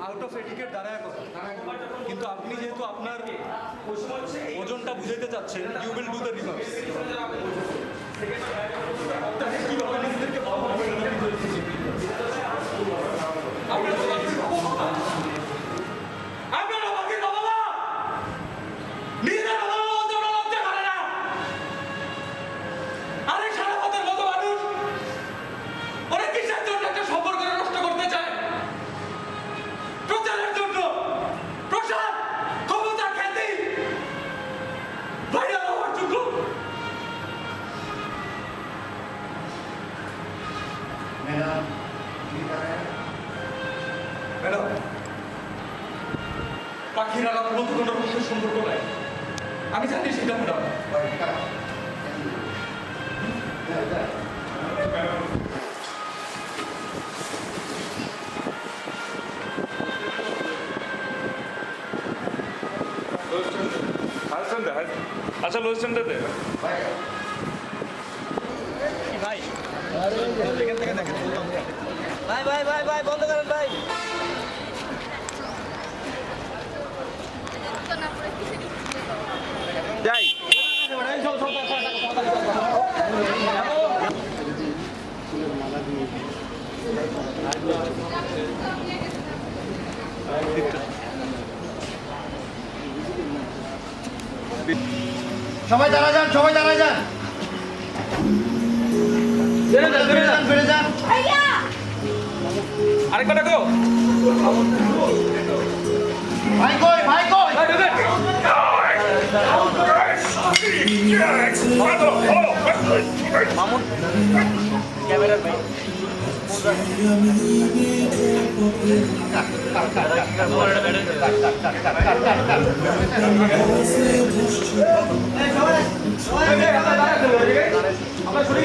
Out of etiquette দাঁড়ায় কথা, কিন্তু আপনি যেহেতু আপনার ওজনটা বুঝাইতে চাচ্ছেন, you will do the reverse. কিভাবে নিজেদেরকে পাখির আলাপ বন্ধুগণের মধ্যে সম্পর্ক নাই, আমি জানি সেটা ম্যাডাম। আচ্ছা লো স্ট্যান্ডে দে ভাই ভাই ভাই ভাই বন্ধ করেন ভাই। যাই সবাই দাঁড়া যান, সবাই দাঁড়া যান, ফিরে যান। আরেকটা ডাকো ভাই কই, ভাই কই? মামুন ক্যামেরার ভাই আমরা শুনি